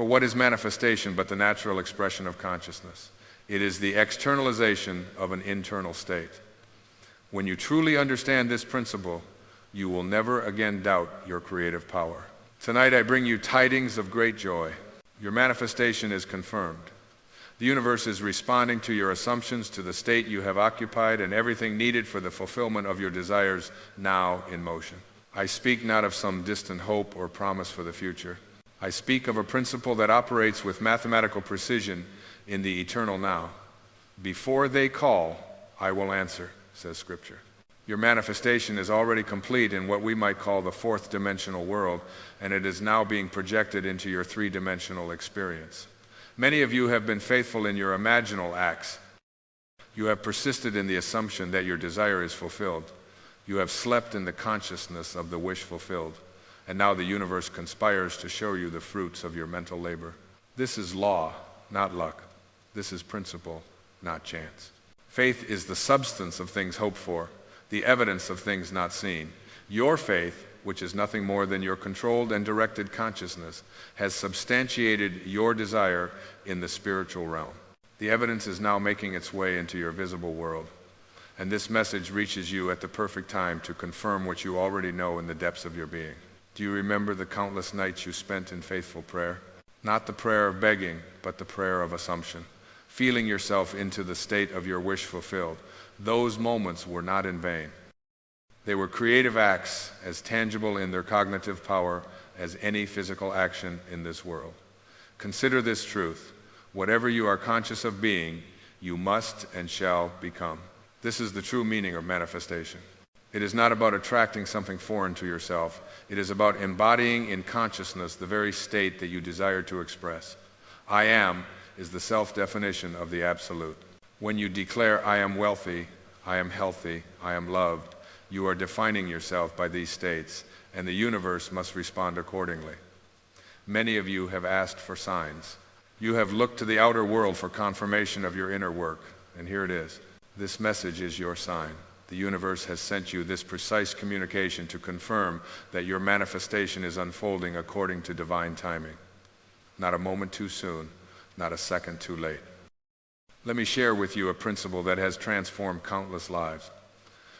For what is manifestation but the natural expression of consciousness? It is the externalization of an internal state. When you truly understand this principle, you will never again doubt your creative power. Tonight I bring you tidings of great joy. Your manifestation is confirmed. The universe is responding to your assumptions, to the state you have occupied, and everything needed for the fulfillment of your desires now in motion. I speak not of some distant hope or promise for the future. I speak of a principle that operates with mathematical precision in the eternal now. Before they call, I will answer, says Scripture. Your manifestation is already complete in what we might call the fourth dimensional world, and it is now being projected into your three-dimensional experience. Many of you have been faithful in your imaginal acts. You have persisted in the assumption that your desire is fulfilled. You have slept in the consciousness of the wish fulfilled, and now the universe conspires to show you the fruits of your mental labor. This is law, not luck. This is principle, not chance. Faith is the substance of things hoped for, the evidence of things not seen. Your faith, which is nothing more than your controlled and directed consciousness, has substantiated your desire in the spiritual realm. The evidence is now making its way into your visible world, and this message reaches you at the perfect time to confirm what you already know in the depths of your being. Do you remember the countless nights you spent in faithful prayer? Not the prayer of begging, but the prayer of assumption, feeling yourself into the state of your wish fulfilled. Those moments were not in vain. They were creative acts as tangible in their cognitive power as any physical action in this world. Consider this truth. Whatever you are conscious of being, you must and shall become. This is the true meaning of manifestation. It is not about attracting something foreign to yourself. It is about embodying in consciousness the very state that you desire to express. I am is the self-definition of the absolute. When you declare, I am wealthy, I am healthy, I am loved, you are defining yourself by these states, and the universe must respond accordingly. Many of you have asked for signs. You have looked to the outer world for confirmation of your inner work, and here it is. This message is your sign. The universe has sent you this precise communication to confirm that your manifestation is unfolding according to divine timing. Not a moment too soon, not a second too late. Let me share with you a principle that has transformed countless lives.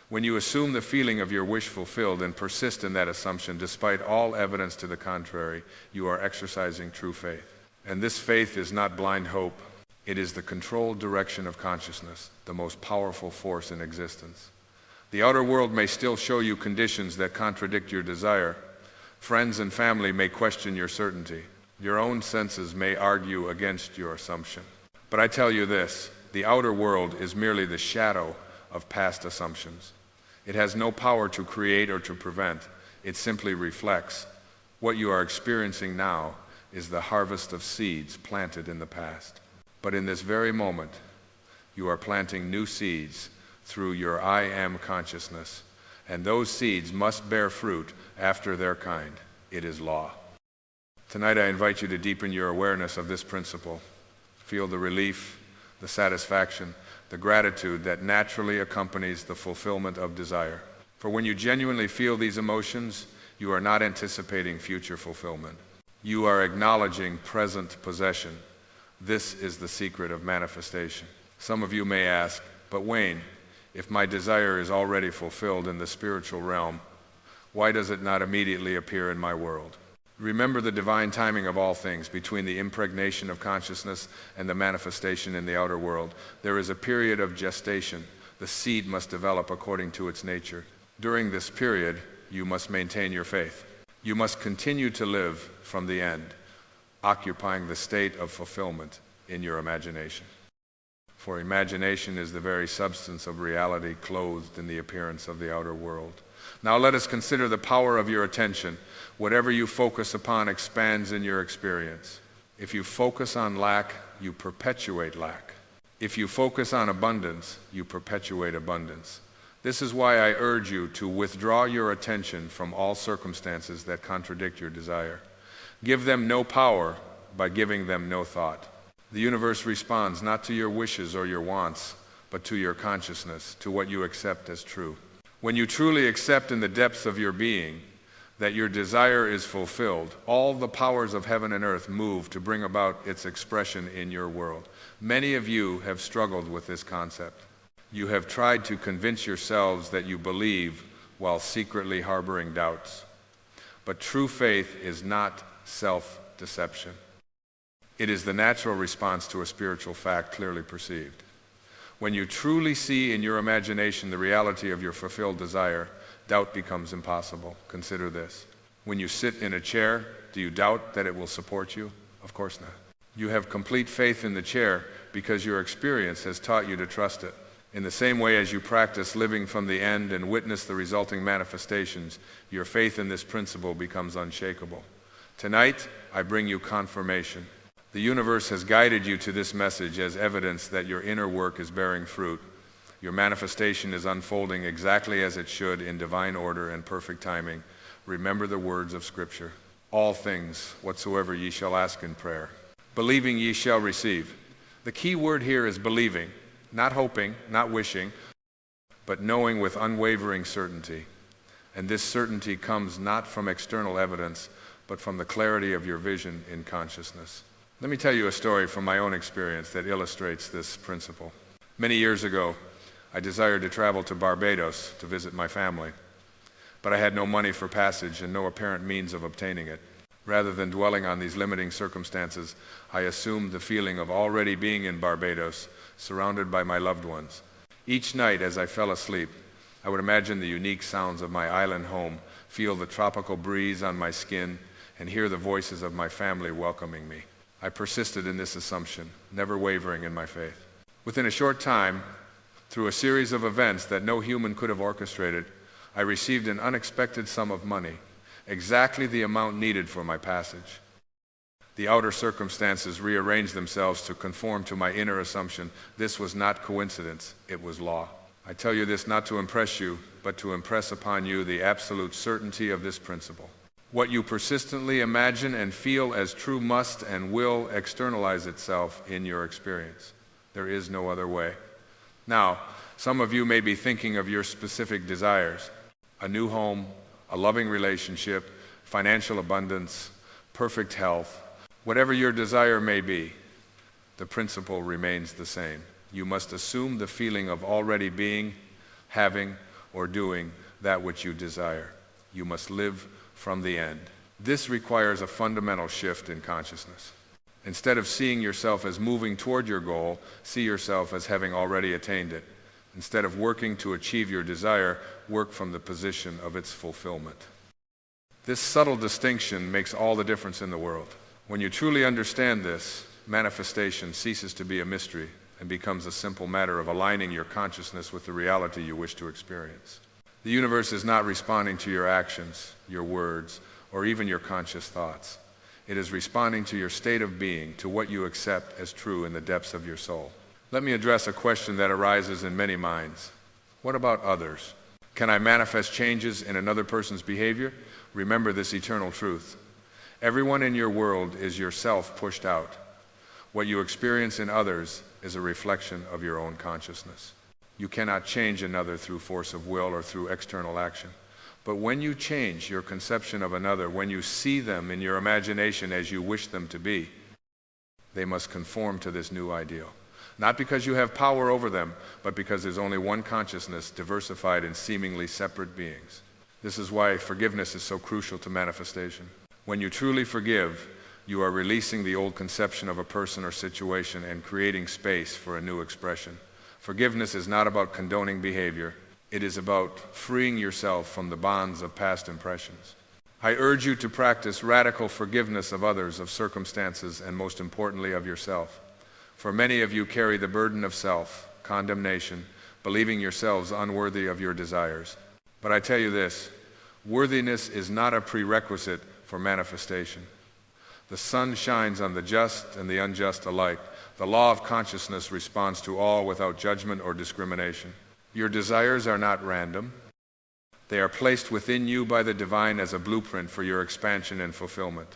When you assume the feeling of your wish fulfilled and persist in that assumption despite all evidence to the contrary, you are exercising true faith. And this faith is not blind hope. It is the controlled direction of consciousness, the most powerful force in existence. The outer world may still show you conditions that contradict your desire. Friends and family may question your certainty. Your own senses may argue against your assumption. But I tell you this, the outer world is merely the shadow of past assumptions. It has no power to create or to prevent. It simply reflects. What you are experiencing now is the harvest of seeds planted in the past. But in this very moment, you are planting new seeds through your I am consciousness, and those seeds must bear fruit after their kind. It is law. Tonight I invite you to deepen your awareness of this principle. Feel the relief, the satisfaction, the gratitude that naturally accompanies the fulfillment of desire. For when you genuinely feel these emotions, you are not anticipating future fulfillment. You are acknowledging present possession. This is the secret of manifestation. Some of you may ask, but Wayne, if my desire is already fulfilled in the spiritual realm, why does it not immediately appear in my world? Remember the divine timing of all things. Between the impregnation of consciousness and the manifestation in the outer world, there is a period of gestation. The seed must develop according to its nature. During this period, you must maintain your faith. You must continue to live from the end, occupying the state of fulfillment in your imagination. For imagination is the very substance of reality clothed in the appearance of the outer world. Now let us consider the power of your attention. Whatever you focus upon expands in your experience. If you focus on lack, you perpetuate lack. If you focus on abundance, you perpetuate abundance. This is why I urge you to withdraw your attention from all circumstances that contradict your desire. Give them no power by giving them no thought. The universe responds not to your wishes or your wants, but to your consciousness, to what you accept as true. When you truly accept in the depths of your being, that your desire is fulfilled, all the powers of heaven and earth move to bring about its expression in your world. Many of you have struggled with this concept. You have tried to convince yourselves that you believe while secretly harboring doubts. But true faith is not self-deception. It is the natural response to a spiritual fact clearly perceived. When you truly see in your imagination the reality of your fulfilled desire, doubt becomes impossible. Consider this. When you sit in a chair, do you doubt that it will support you? Of course not. You have complete faith in the chair because your experience has taught you to trust it. In the same way as you practice living from the end and witness the resulting manifestations, your faith in this principle becomes unshakable. Tonight, I bring you confirmation. The universe has guided you to this message as evidence that your inner work is bearing fruit. Your manifestation is unfolding exactly as it should in divine order and perfect timing. Remember the words of Scripture. All things whatsoever ye shall ask in prayer, believing ye shall receive. The key word here is believing, not hoping, not wishing, but knowing with unwavering certainty. And this certainty comes not from external evidence, but from the clarity of your vision in consciousness. Let me tell you a story from my own experience that illustrates this principle. Many years ago, I desired to travel to Barbados to visit my family, but I had no money for passage and no apparent means of obtaining it. Rather than dwelling on these limiting circumstances, I assumed the feeling of already being in Barbados, surrounded by my loved ones. Each night as I fell asleep, I would imagine the unique sounds of my island home, feel the tropical breeze on my skin, and hear the voices of my family welcoming me. I persisted in this assumption, never wavering in my faith. Within a short time, through a series of events that no human could have orchestrated, I received an unexpected sum of money, exactly the amount needed for my passage. The outer circumstances rearranged themselves to conform to my inner assumption. This was not coincidence, it was law. I tell you this not to impress you, but to impress upon you the absolute certainty of this principle. What you persistently imagine and feel as true must and will externalize itself in your experience. There is no other way. Now, some of you may be thinking of your specific desires: a new home, a loving relationship, financial abundance, perfect health. Whatever your desire may be, the principle remains the same. You must assume the feeling of already being, having, or doing that which you desire. You must live from the end. This requires a fundamental shift in consciousness. Instead of seeing yourself as moving toward your goal, see yourself as having already attained it. Instead of working to achieve your desire, work from the position of its fulfillment. This subtle distinction makes all the difference in the world. When you truly understand this, manifestation ceases to be a mystery and becomes a simple matter of aligning your consciousness with the reality you wish to experience. The universe is not responding to your actions, your words, or even your conscious thoughts. It is responding to your state of being, to what you accept as true in the depths of your soul. Let me address a question that arises in many minds. What about others? Can I manifest changes in another person's behavior? Remember this eternal truth. Everyone in your world is yourself pushed out. What you experience in others is a reflection of your own consciousness. You cannot change another through force of will or through external action. But when you change your conception of another, when you see them in your imagination as you wish them to be, they must conform to this new ideal. Not because you have power over them, but because there's only one consciousness diversified in seemingly separate beings. This is why forgiveness is so crucial to manifestation. When you truly forgive, you are releasing the old conception of a person or situation and creating space for a new expression. Forgiveness is not about condoning behavior. It is about freeing yourself from the bonds of past impressions. I urge you to practice radical forgiveness of others, of circumstances, and most importantly of yourself. For many of you carry the burden of self, condemnation, believing yourselves unworthy of your desires. But I tell you this, worthiness is not a prerequisite for manifestation. The sun shines on the just and the unjust alike. The law of consciousness responds to all without judgment or discrimination. Your desires are not random. They are placed within you by the divine as a blueprint for your expansion and fulfillment.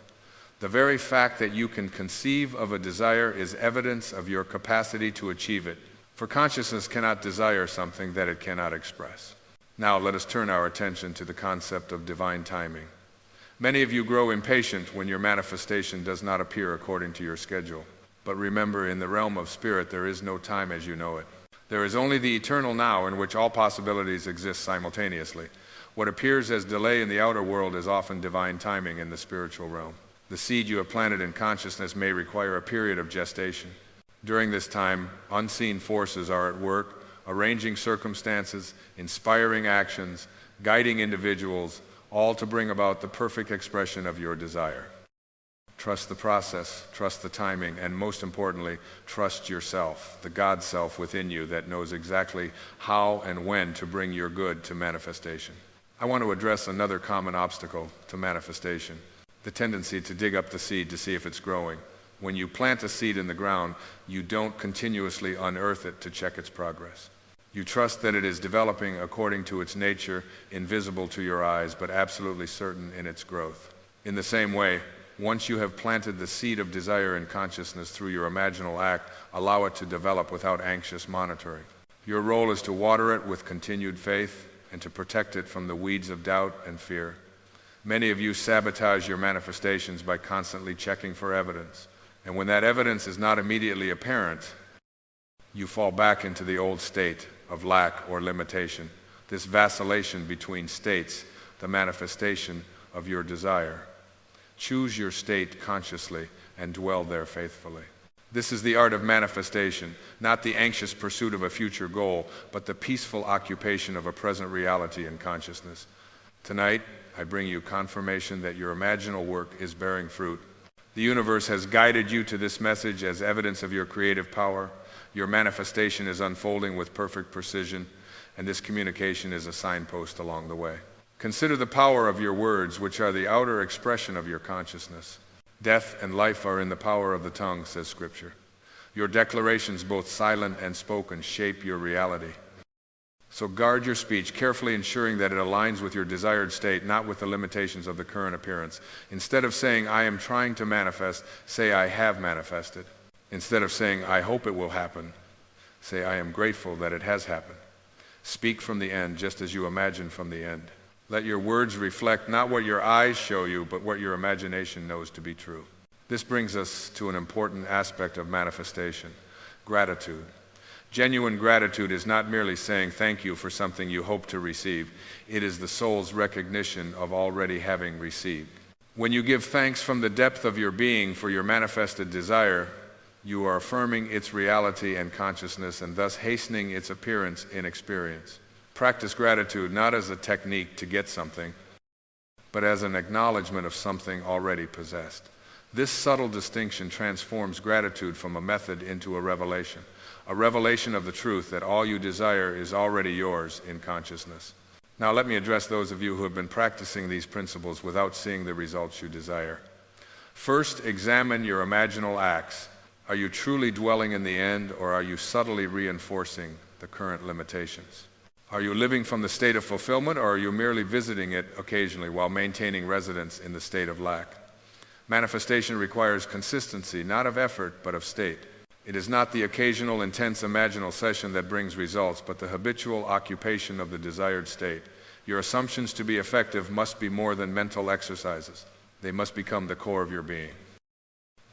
The very fact that you can conceive of a desire is evidence of your capacity to achieve it. For consciousness cannot desire something that it cannot express. Now let us turn our attention to the concept of divine timing. Many of you grow impatient when your manifestation does not appear according to your schedule. But remember, in the realm of spirit, there is no time as you know it. There is only the eternal now in which all possibilities exist simultaneously. What appears as delay in the outer world is often divine timing in the spiritual realm. The seed you have planted in consciousness may require a period of gestation. During this time, unseen forces are at work, arranging circumstances, inspiring actions, guiding individuals, all to bring about the perfect expression of your desire. Trust the process, trust the timing, and most importantly, trust yourself, the God self within you that knows exactly how and when to bring your good to manifestation. I want to address another common obstacle to manifestation, the tendency to dig up the seed to see if it's growing. When you plant a seed in the ground, you don't continuously unearth it to check its progress. You trust that it is developing according to its nature, invisible to your eyes, but absolutely certain in its growth. In the same way, once you have planted the seed of desire in consciousness through your imaginal act, allow it to develop without anxious monitoring. Your role is to water it with continued faith and to protect it from the weeds of doubt and fear. Many of you sabotage your manifestations by constantly checking for evidence. And when that evidence is not immediately apparent, you fall back into the old state of lack or limitation, this vacillation between states, the manifestation of your desire. Choose your state consciously and dwell there faithfully. This is the art of manifestation, not the anxious pursuit of a future goal, but the peaceful occupation of a present reality in consciousness. Tonight, I bring you confirmation that your imaginal work is bearing fruit. The universe has guided you to this message as evidence of your creative power. Your manifestation is unfolding with perfect precision, and this communication is a signpost along the way. Consider the power of your words, which are the outer expression of your consciousness. Death and life are in the power of the tongue, says Scripture. Your declarations, both silent and spoken, shape your reality. So guard your speech, carefully ensuring that it aligns with your desired state, not with the limitations of the current appearance. Instead of saying, I am trying to manifest, say, I have manifested. Instead of saying, I hope it will happen, say, I am grateful that it has happened. Speak from the end, just as you imagine from the end. Let your words reflect not what your eyes show you, but what your imagination knows to be true. This brings us to an important aspect of manifestation, gratitude. Genuine gratitude is not merely saying thank you for something you hope to receive. It is the soul's recognition of already having received. When you give thanks from the depth of your being for your manifested desire, you are affirming its reality and consciousness and thus hastening its appearance in experience. Practice gratitude not as a technique to get something, but as an acknowledgement of something already possessed. This subtle distinction transforms gratitude from a method into a revelation of the truth that all you desire is already yours in consciousness. Now let me address those of you who have been practicing these principles without seeing the results you desire. First, examine your imaginal acts. Are you truly dwelling in the end, or are you subtly reinforcing the current limitations? Are you living from the state of fulfillment, or are you merely visiting it occasionally while maintaining residence in the state of lack? Manifestation requires consistency, not of effort, but of state. It is not the occasional intense imaginal session that brings results, but the habitual occupation of the desired state. Your assumptions to be effective must be more than mental exercises. They must become the core of your being.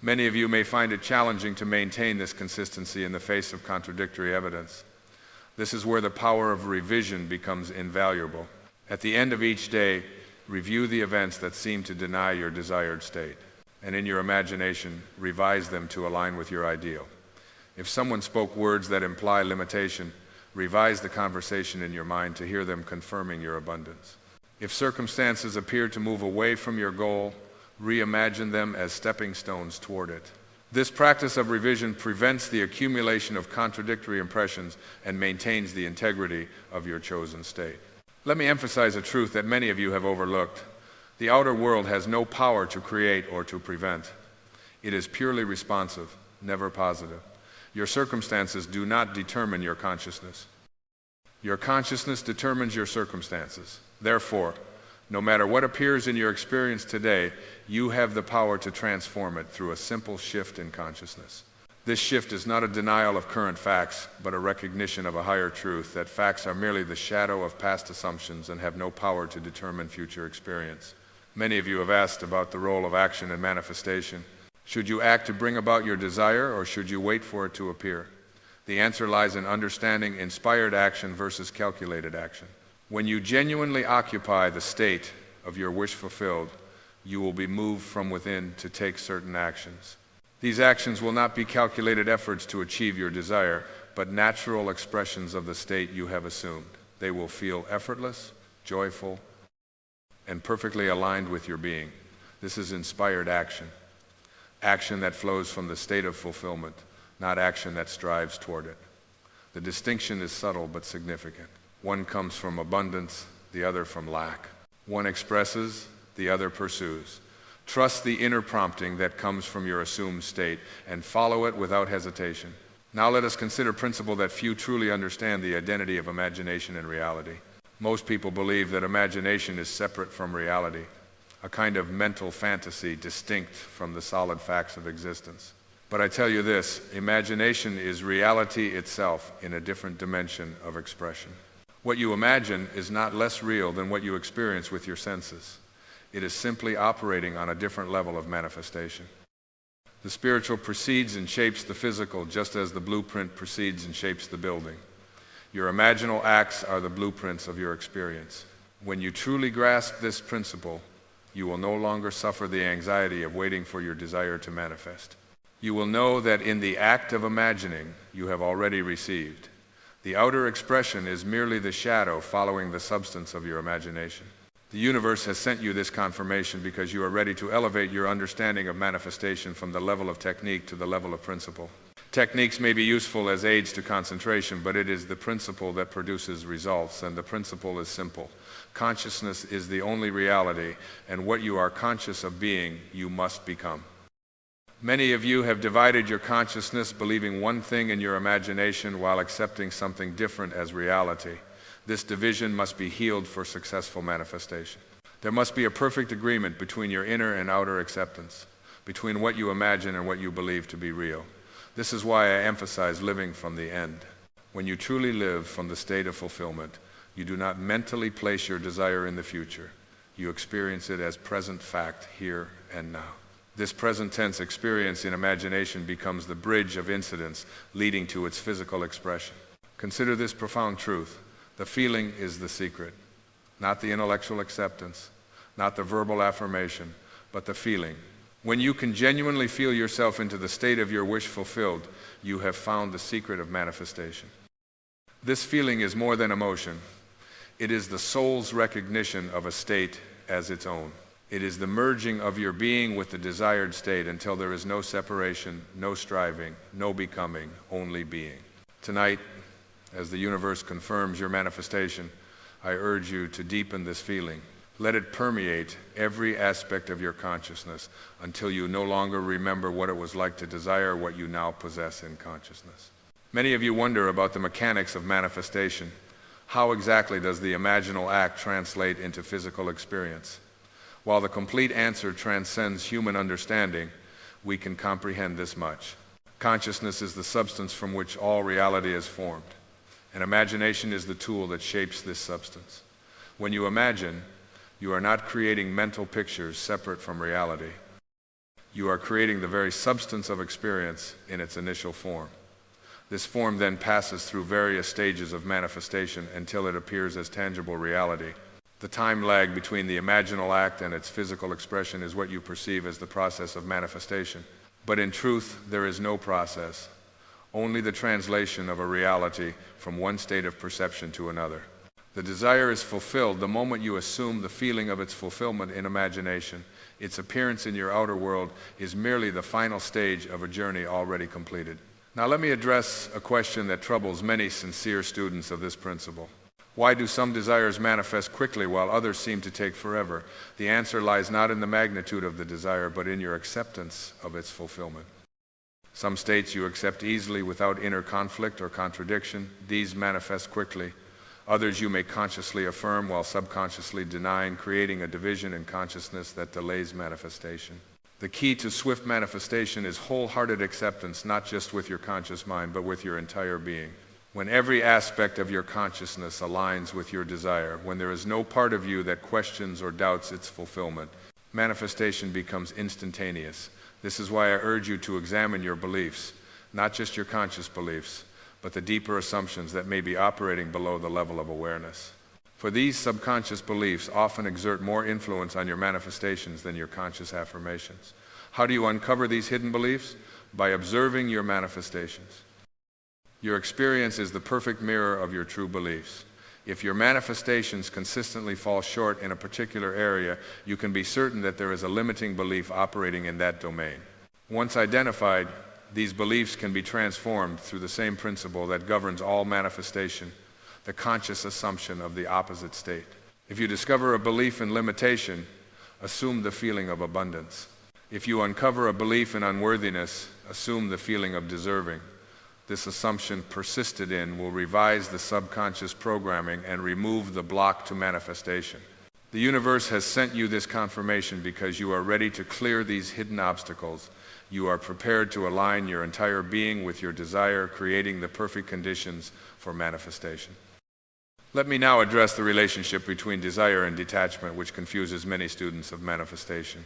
Many of you may find it challenging to maintain this consistency in the face of contradictory evidence. This is where the power of revision becomes invaluable. At the end of each day, review the events that seem to deny your desired state, and in your imagination, revise them to align with your ideal. If someone spoke words that imply limitation, revise the conversation in your mind to hear them confirming your abundance. If circumstances appear to move away from your goal, reimagine them as stepping stones toward it. This practice of revision prevents the accumulation of contradictory impressions and maintains the integrity of your chosen state. Let me emphasize a truth that many of you have overlooked. The outer world has no power to create or to prevent. It is purely responsive, never positive. Your circumstances do not determine your consciousness. Your consciousness determines your circumstances. Therefore, no matter what appears in your experience today, you have the power to transform it through a simple shift in consciousness. This shift is not a denial of current facts, but a recognition of a higher truth, that facts are merely the shadow of past assumptions and have no power to determine future experience. Many of you have asked about the role of action and manifestation. Should you act to bring about your desire, or should you wait for it to appear? The answer lies in understanding inspired action versus calculated action. When you genuinely occupy the state of your wish fulfilled, you will be moved from within to take certain actions. These actions will not be calculated efforts to achieve your desire, but natural expressions of the state you have assumed. They will feel effortless, joyful, and perfectly aligned with your being. This is inspired action. Action that flows from the state of fulfillment, not action that strives toward it. The distinction is subtle but significant. One comes from abundance, the other from lack. One expresses, the other pursues. Trust the inner prompting that comes from your assumed state and follow it without hesitation. Now let us consider a principle that few truly understand: the identity of imagination and reality. Most people believe that imagination is separate from reality, a kind of mental fantasy distinct from the solid facts of existence. But I tell you this, imagination is reality itself in a different dimension of expression. What you imagine is not less real than what you experience with your senses. It is simply operating on a different level of manifestation. The spiritual precedes and shapes the physical, just as the blueprint precedes and shapes the building. Your imaginal acts are the blueprints of your experience. When you truly grasp this principle, you will no longer suffer the anxiety of waiting for your desire to manifest. You will know that in the act of imagining, you have already received. The outer expression is merely the shadow following the substance of your imagination. The universe has sent you this confirmation because you are ready to elevate your understanding of manifestation from the level of technique to the level of principle. Techniques may be useful as aids to concentration, but it is the principle that produces results, and the principle is simple. Consciousness is the only reality, and what you are conscious of being, you must become. Many of you have divided your consciousness, believing one thing in your imagination while accepting something different as reality. This division must be healed for successful manifestation. There must be a perfect agreement between your inner and outer acceptance, between what you imagine and what you believe to be real. This is why I emphasize living from the end. When you truly live from the state of fulfillment, you do not mentally place your desire in the future. You experience it as present fact here and now. This present tense experience in imagination becomes the bridge of incidents leading to its physical expression. Consider this profound truth. The feeling is the secret, not the intellectual acceptance, not the verbal affirmation, but the feeling. When you can genuinely feel yourself into the state of your wish fulfilled, you have found the secret of manifestation. This feeling is more than emotion. It is the soul's recognition of a state as its own. It is the merging of your being with the desired state until there is no separation, no striving, no becoming, only being. Tonight, as the universe confirms your manifestation, I urge you to deepen this feeling. Let it permeate every aspect of your consciousness until you no longer remember what it was like to desire what you now possess in consciousness. Many of you wonder about the mechanics of manifestation. How exactly does the imaginal act translate into physical experience? While the complete answer transcends human understanding, we can comprehend this much. Consciousness is the substance from which all reality is formed, and imagination is the tool that shapes this substance. When you imagine, you are not creating mental pictures separate from reality. You are creating the very substance of experience in its initial form. This form then passes through various stages of manifestation until it appears as tangible reality. The time lag between the imaginal act and its physical expression is what you perceive as the process of manifestation. But in truth, there is no process, only the translation of a reality from one state of perception to another. The desire is fulfilled the moment you assume the feeling of its fulfillment in imagination. Its appearance in your outer world is merely the final stage of a journey already completed. Now let me address a question that troubles many sincere students of this principle. Why do some desires manifest quickly while others seem to take forever? The answer lies not in the magnitude of the desire, but in your acceptance of its fulfillment. Some states you accept easily without inner conflict or contradiction. These manifest quickly. Others you may consciously affirm while subconsciously denying, creating a division in consciousness that delays manifestation. The key to swift manifestation is wholehearted acceptance, not just with your conscious mind, but with your entire being. When every aspect of your consciousness aligns with your desire, when there is no part of you that questions or doubts its fulfillment, manifestation becomes instantaneous. This is why I urge you to examine your beliefs, not just your conscious beliefs, but the deeper assumptions that may be operating below the level of awareness. For these subconscious beliefs often exert more influence on your manifestations than your conscious affirmations. How do you uncover these hidden beliefs? By observing your manifestations. Your experience is the perfect mirror of your true beliefs. If your manifestations consistently fall short in a particular area, you can be certain that there is a limiting belief operating in that domain. Once identified, these beliefs can be transformed through the same principle that governs all manifestation, the conscious assumption of the opposite state. If you discover a belief in limitation, assume the feeling of abundance. If you uncover a belief in unworthiness, assume the feeling of deserving. This assumption persisted in will revise the subconscious programming and remove the block to manifestation. The universe has sent you this confirmation because you are ready to clear these hidden obstacles. You are prepared to align your entire being with your desire, creating the perfect conditions for manifestation. Let me now address the relationship between desire and detachment, which confuses many students of manifestation.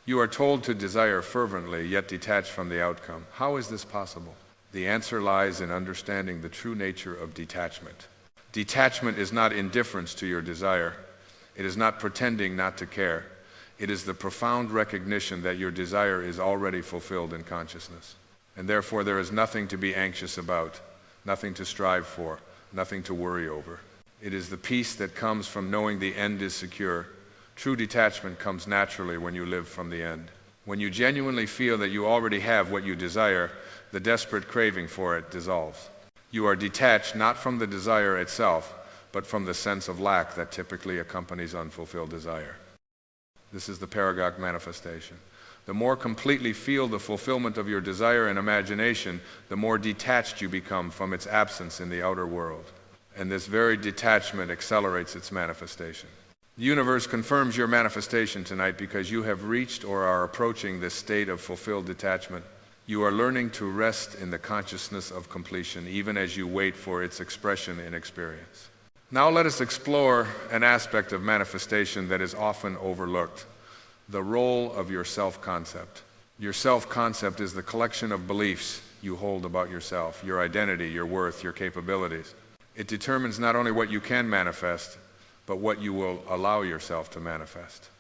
You are told to desire fervently, yet detach from the outcome. How is this possible? The answer lies in understanding the true nature of detachment. Detachment is not indifference to your desire. It is not pretending not to care. It is the profound recognition that your desire is already fulfilled in consciousness. And therefore there is nothing to be anxious about, nothing to strive for, nothing to worry over. It is the peace that comes from knowing the end is secure. True detachment comes naturally when you live from the end. When you genuinely feel that you already have what you desire, the desperate craving for it dissolves. You are detached not from the desire itself, but from the sense of lack that typically accompanies unfulfilled desire. This is the paradox manifestation. The more completely feel the fulfillment of your desire and imagination, the more detached you become from its absence in the outer world. And this very detachment accelerates its manifestation. The universe confirms your manifestation tonight because you have reached or are approaching this state of fulfilled detachment. You are learning to rest in the consciousness of completion, even as you wait for its expression in experience. Now let us explore an aspect of manifestation that is often overlooked: the role of your self-concept. Your self-concept is the collection of beliefs you hold about yourself, your identity, your worth, your capabilities. It determines not only what you can manifest, but what you will allow yourself to manifest.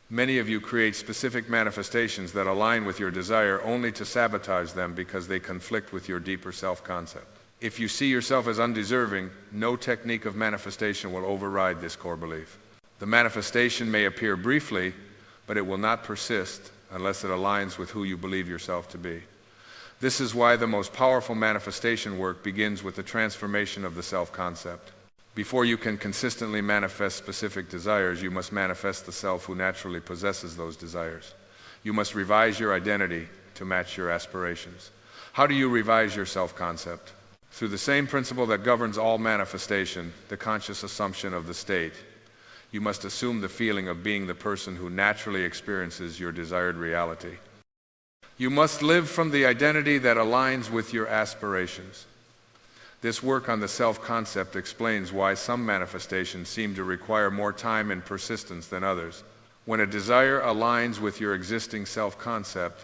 Many of you create specific manifestations that align with your desire only to sabotage them because they conflict with your deeper self-concept. If you see yourself as undeserving, no technique of manifestation will override this core belief. The manifestation may appear briefly, but it will not persist unless it aligns with who you believe yourself to be. This is why the most powerful manifestation work begins with the transformation of the self-concept. Before you can consistently manifest specific desires, you must manifest the self who naturally possesses those desires. You must revise your identity to match your aspirations. How do you revise your self-concept? Through the same principle that governs all manifestation, the conscious assumption of the state. You must assume the feeling of being the person who naturally experiences your desired reality. You must live from the identity that aligns with your aspirations. This work on the self-concept explains why some manifestations seem to require more time and persistence than others. When a desire aligns with your existing self-concept,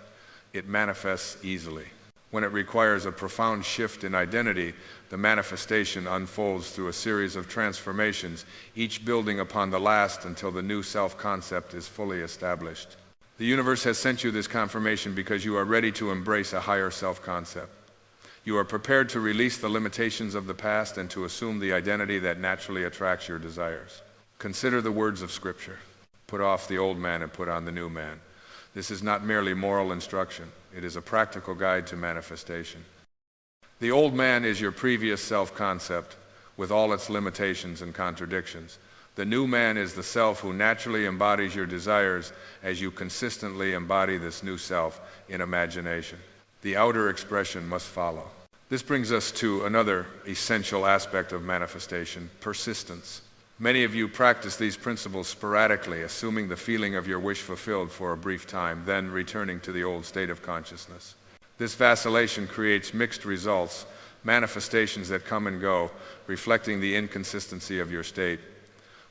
it manifests easily. When it requires a profound shift in identity, the manifestation unfolds through a series of transformations, each building upon the last until the new self-concept is fully established. The universe has sent you this confirmation because you are ready to embrace a higher self-concept. You are prepared to release the limitations of the past and to assume the identity that naturally attracts your desires. Consider the words of Scripture. Put off the old man and put on the new man. This is not merely moral instruction. It is a practical guide to manifestation. The old man is your previous self-concept with all its limitations and contradictions. The new man is the self who naturally embodies your desires as you consistently embody this new self in imagination. The outer expression must follow. This brings us to another essential aspect of manifestation: persistence. Many of you practice these principles sporadically, assuming the feeling of your wish fulfilled for a brief time, then returning to the old state of consciousness. This vacillation creates mixed results, manifestations that come and go, reflecting the inconsistency of your state.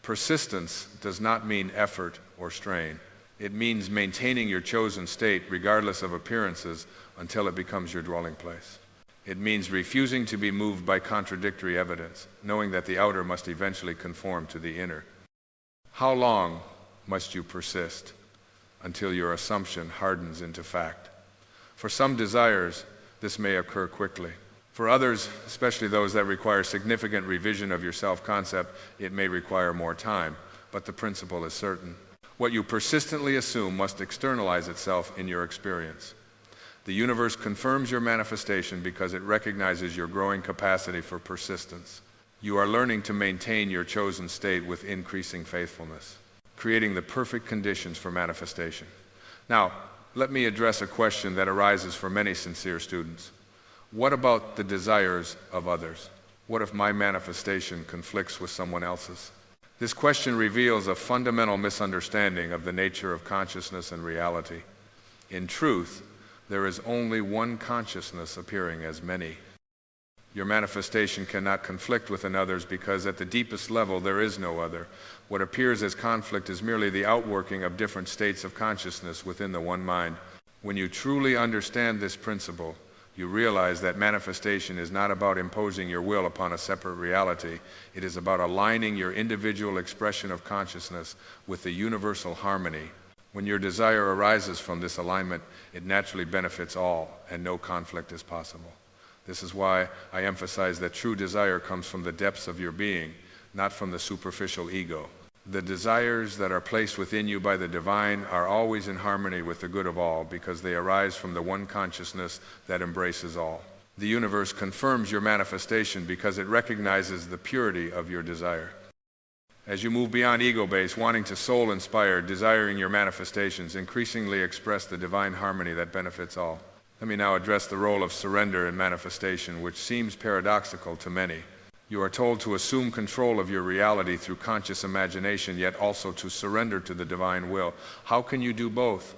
Persistence does not mean effort or strain. It means maintaining your chosen state regardless of appearances until it becomes your dwelling place. It means refusing to be moved by contradictory evidence, knowing that the outer must eventually conform to the inner. How long must you persist until your assumption hardens into fact? For some desires, this may occur quickly. For others, especially those that require significant revision of your self-concept, it may require more time, but the principle is certain. What you persistently assume must externalize itself in your experience. The universe confirms your manifestation because it recognizes your growing capacity for persistence. You are learning to maintain your chosen state with increasing faithfulness, creating the perfect conditions for manifestation. Now, let me address a question that arises for many sincere students. What about the desires of others? What if my manifestation conflicts with someone else's? This question reveals a fundamental misunderstanding of the nature of consciousness and reality. In truth, there is only one consciousness appearing as many. Your manifestation cannot conflict with another's because at the deepest level there is no other. What appears as conflict is merely the outworking of different states of consciousness within the one mind. When you truly understand this principle, you realize that manifestation is not about imposing your will upon a separate reality. It is about aligning your individual expression of consciousness with the universal harmony. When your desire arises from this alignment, it naturally benefits all, and no conflict is possible. This is why I emphasize that true desire comes from the depths of your being, not from the superficial ego. The desires that are placed within you by the divine are always in harmony with the good of all because they arise from the one consciousness that embraces all. The universe confirms your manifestation because it recognizes the purity of your desire. As you move beyond ego-based, wanting to soul-inspired, desiring your manifestations, increasingly express the divine harmony that benefits all. Let me now address the role of surrender in manifestation, which seems paradoxical to many. You are told to assume control of your reality through conscious imagination, yet also to surrender to the divine will. How can you do both?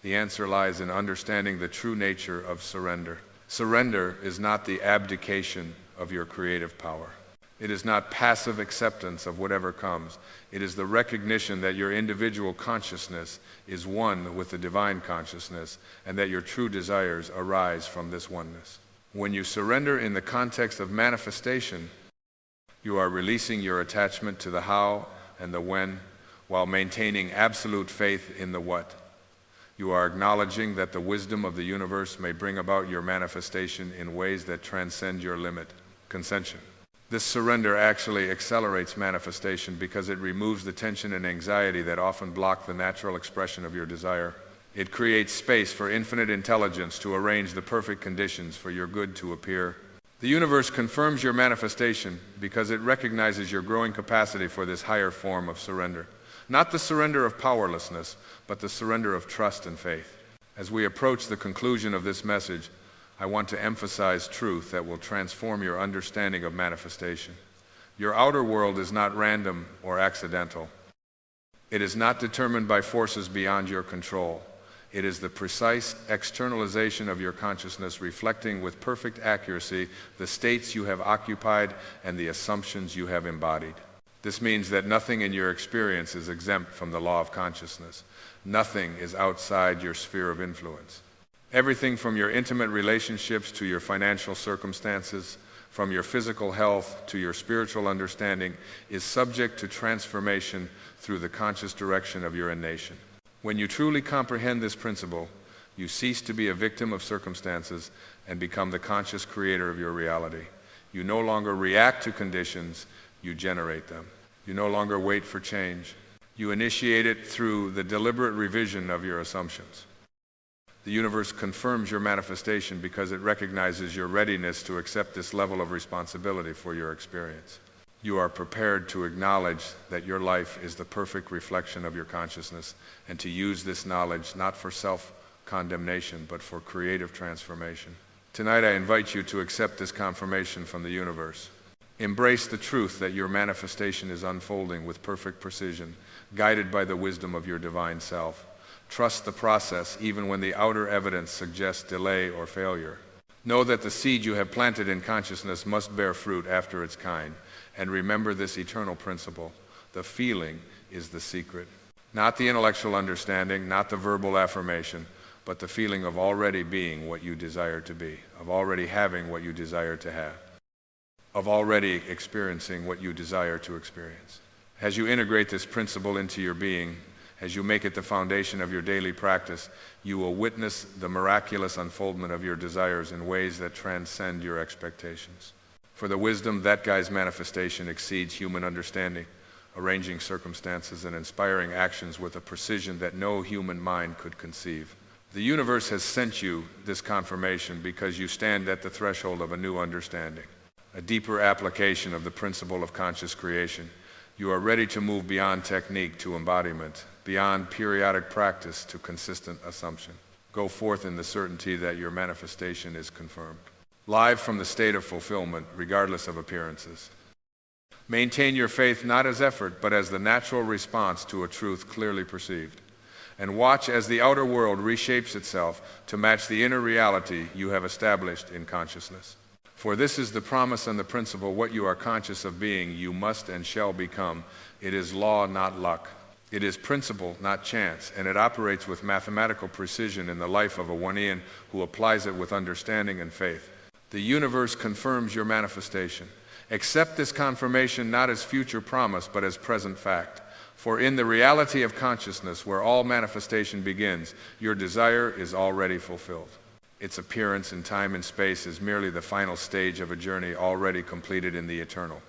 The answer lies in understanding the true nature of surrender. Surrender is not the abdication of your creative power. It is not passive acceptance of whatever comes. It is the recognition that your individual consciousness is one with the divine consciousness and that your true desires arise from this oneness. When you surrender in the context of manifestation, you are releasing your attachment to the how and the when while maintaining absolute faith in the what. You are acknowledging that the wisdom of the universe may bring about your manifestation in ways that transcend your limit, consension. This surrender actually accelerates manifestation because it removes the tension and anxiety that often block the natural expression of your desire. It creates space for infinite intelligence to arrange the perfect conditions for your good to appear. The universe confirms your manifestation because it recognizes your growing capacity for this higher form of surrender. Not the surrender of powerlessness, but the surrender of trust and faith. As we approach the conclusion of this message, I want to emphasize truth that will transform your understanding of manifestation. Your outer world is not random or accidental. It is not determined by forces beyond your control. It is the precise externalization of your consciousness reflecting with perfect accuracy the states you have occupied and the assumptions you have embodied. This means that nothing in your experience is exempt from the law of consciousness. Nothing is outside your sphere of influence. Everything from your intimate relationships to your financial circumstances, from your physical health to your spiritual understanding, is subject to transformation through the conscious direction of your innation. When you truly comprehend this principle, you cease to be a victim of circumstances and become the conscious creator of your reality. You no longer react to conditions, you generate them. You no longer wait for change. You initiate it through the deliberate revision of your assumptions. The universe confirms your manifestation because it recognizes your readiness to accept this level of responsibility for your experience. You are prepared to acknowledge that your life is the perfect reflection of your consciousness and to use this knowledge not for self-condemnation but for creative transformation. Tonight I invite you to accept this confirmation from the universe. Embrace the truth that your manifestation is unfolding with perfect precision, guided by the wisdom of your divine self. Trust the process even when the outer evidence suggests delay or failure. Know that the seed you have planted in consciousness must bear fruit after its kind. And remember this eternal principle: the feeling is the secret. Not the intellectual understanding, not the verbal affirmation, but the feeling of already being what you desire to be, of already having what you desire to have, of already experiencing what you desire to experience. As you integrate this principle into your being, as you make it the foundation of your daily practice, you will witness the miraculous unfoldment of your desires in ways that transcend your expectations. For the wisdom that guides manifestation exceeds human understanding, arranging circumstances and inspiring actions with a precision that no human mind could conceive. The universe has sent you this confirmation because you stand at the threshold of a new understanding, a deeper application of the principle of conscious creation. You are ready to move beyond technique to embodiment, beyond periodic practice to consistent assumption. Go forth in the certainty that your manifestation is confirmed. Live from the state of fulfillment, regardless of appearances. Maintain your faith not as effort, but as the natural response to a truth clearly perceived. And watch as the outer world reshapes itself to match the inner reality you have established in consciousness. For this is the promise and the principle: what you are conscious of being, you must and shall become. It is law, not luck. It is principle, not chance, and it operates with mathematical precision in the life of a Wanean who applies it with understanding and faith. The universe confirms your manifestation. Accept this confirmation not as future promise, but as present fact. For in the reality of consciousness, where all manifestation begins, your desire is already fulfilled. Its appearance in time and space is merely the final stage of a journey already completed in the eternal.